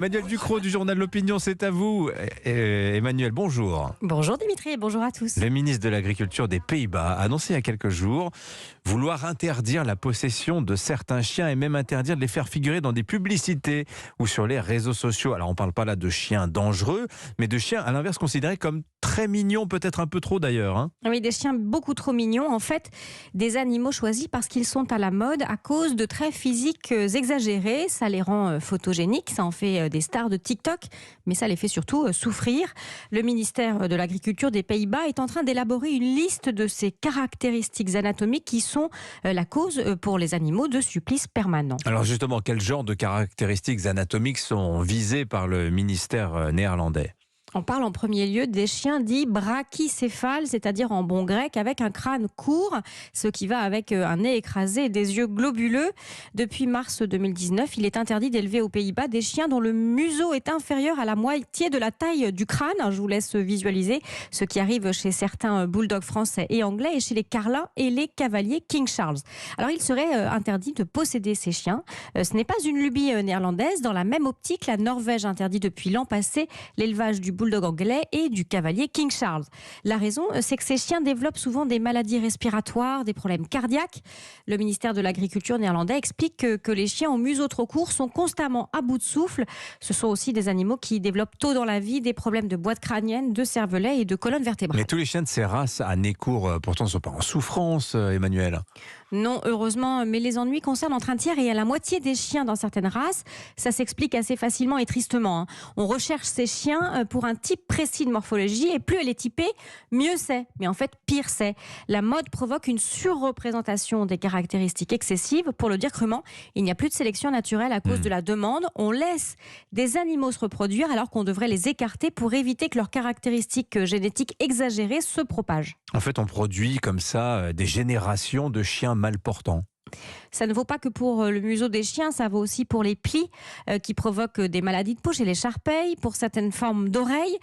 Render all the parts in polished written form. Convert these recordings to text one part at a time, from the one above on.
Emmanuel Ducrot du journal L'Opinion, c'est à vous. Emmanuel, bonjour. Bonjour Dimitri et bonjour à tous. Le ministre de l'Agriculture des Pays-Bas a annoncé il y a quelques jours vouloir interdire la possession de certains chiens et même interdire de les faire figurer dans des publicités ou sur les réseaux sociaux. Alors on ne parle pas là de chiens dangereux, mais de chiens à l'inverse considérés comme très mignons, peut-être un peu trop d'ailleurs. Hein. Oui, des chiens beaucoup trop mignons. En fait, des animaux choisis parce qu'ils sont à la mode à cause de traits physiques exagérés. Ça les rend photogéniques, ça en fait des stars de TikTok, mais ça les fait surtout souffrir. Le ministère de l'Agriculture des Pays-Bas est en train d'élaborer une liste de ces caractéristiques anatomiques qui sont la cause pour les animaux de supplices permanents. Alors justement, quel genre de caractéristiques anatomiques sont visées par le ministère néerlandais ? On parle en premier lieu des chiens dits brachycéphales, c'est-à-dire en bon grec avec un crâne court, ce qui va avec un nez écrasé et des yeux globuleux. Depuis mars 2019, il est interdit d'élever aux Pays-Bas des chiens dont le museau est inférieur à la moitié de la taille du crâne. Je vous laisse visualiser ce qui arrive chez certains bulldogs français et anglais et chez les carlins et les cavaliers King Charles. Alors il serait interdit de posséder ces chiens. Ce n'est pas une lubie néerlandaise. Dans la même optique, la Norvège interdit depuis l'an passé l'élevage du bulldog anglais et du cavalier King Charles. La raison, c'est que ces chiens développent souvent des maladies respiratoires, des problèmes cardiaques. Le ministère de l'Agriculture néerlandais explique que les chiens au museau trop court sont constamment à bout de souffle. Ce sont aussi des animaux qui développent tôt dans la vie des problèmes de boîte crânienne, de cervelet et de colonne vertébrale. Mais tous les chiens de ces races à nez court, pourtant, ne sont pas en souffrance, Emmanuel. Non, heureusement, mais les ennuis concernent entre un tiers et la moitié des chiens dans certaines races. Ça s'explique assez facilement et tristement. On recherche ces chiens pour un type précis de morphologie et plus elle est typée, mieux c'est. Mais en fait, pire c'est. La mode provoque une surreprésentation des caractéristiques excessives. Pour le dire crûment, il n'y a plus de sélection naturelle à cause de la demande. On laisse des animaux se reproduire alors qu'on devrait les écarter pour éviter que leurs caractéristiques génétiques exagérées se propagent. En fait, on produit comme ça des générations de chiens mal portants. Ça ne vaut pas que pour le museau des chiens, ça vaut aussi pour les plis qui provoquent des maladies de peau chez les charpeilles, pour certaines formes d'oreilles.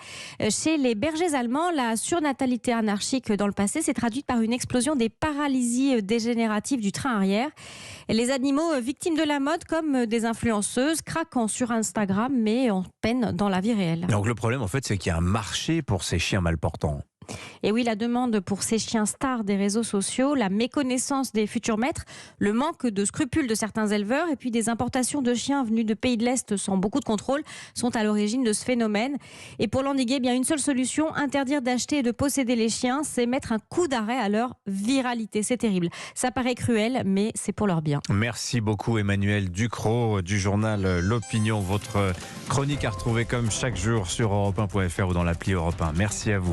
Chez les bergers allemands, la surnatalité anarchique dans le passé s'est traduite par une explosion des paralysies dégénératives du train arrière. Et les animaux victimes de la mode, comme des influenceuses, craquant sur Instagram, mais en peine dans la vie réelle. Donc le problème, en fait, c'est qu'il y a un marché pour ces chiens mal portants. Et oui, la demande pour ces chiens stars des réseaux sociaux, la méconnaissance des futurs maîtres, le manque de scrupules de certains éleveurs et puis des importations de chiens venus de pays de l'Est sans beaucoup de contrôle sont à l'origine de ce phénomène. Et pour l'endiguer, bien une seule solution, interdire d'acheter et de posséder les chiens, c'est mettre un coup d'arrêt à leur viralité. C'est terrible. Ça paraît cruel, mais c'est pour leur bien. Merci beaucoup Emmanuel Ducrot du journal L'Opinion. Votre chronique à retrouver comme chaque jour sur europe1.fr ou dans l'appli Europe 1. Merci à vous.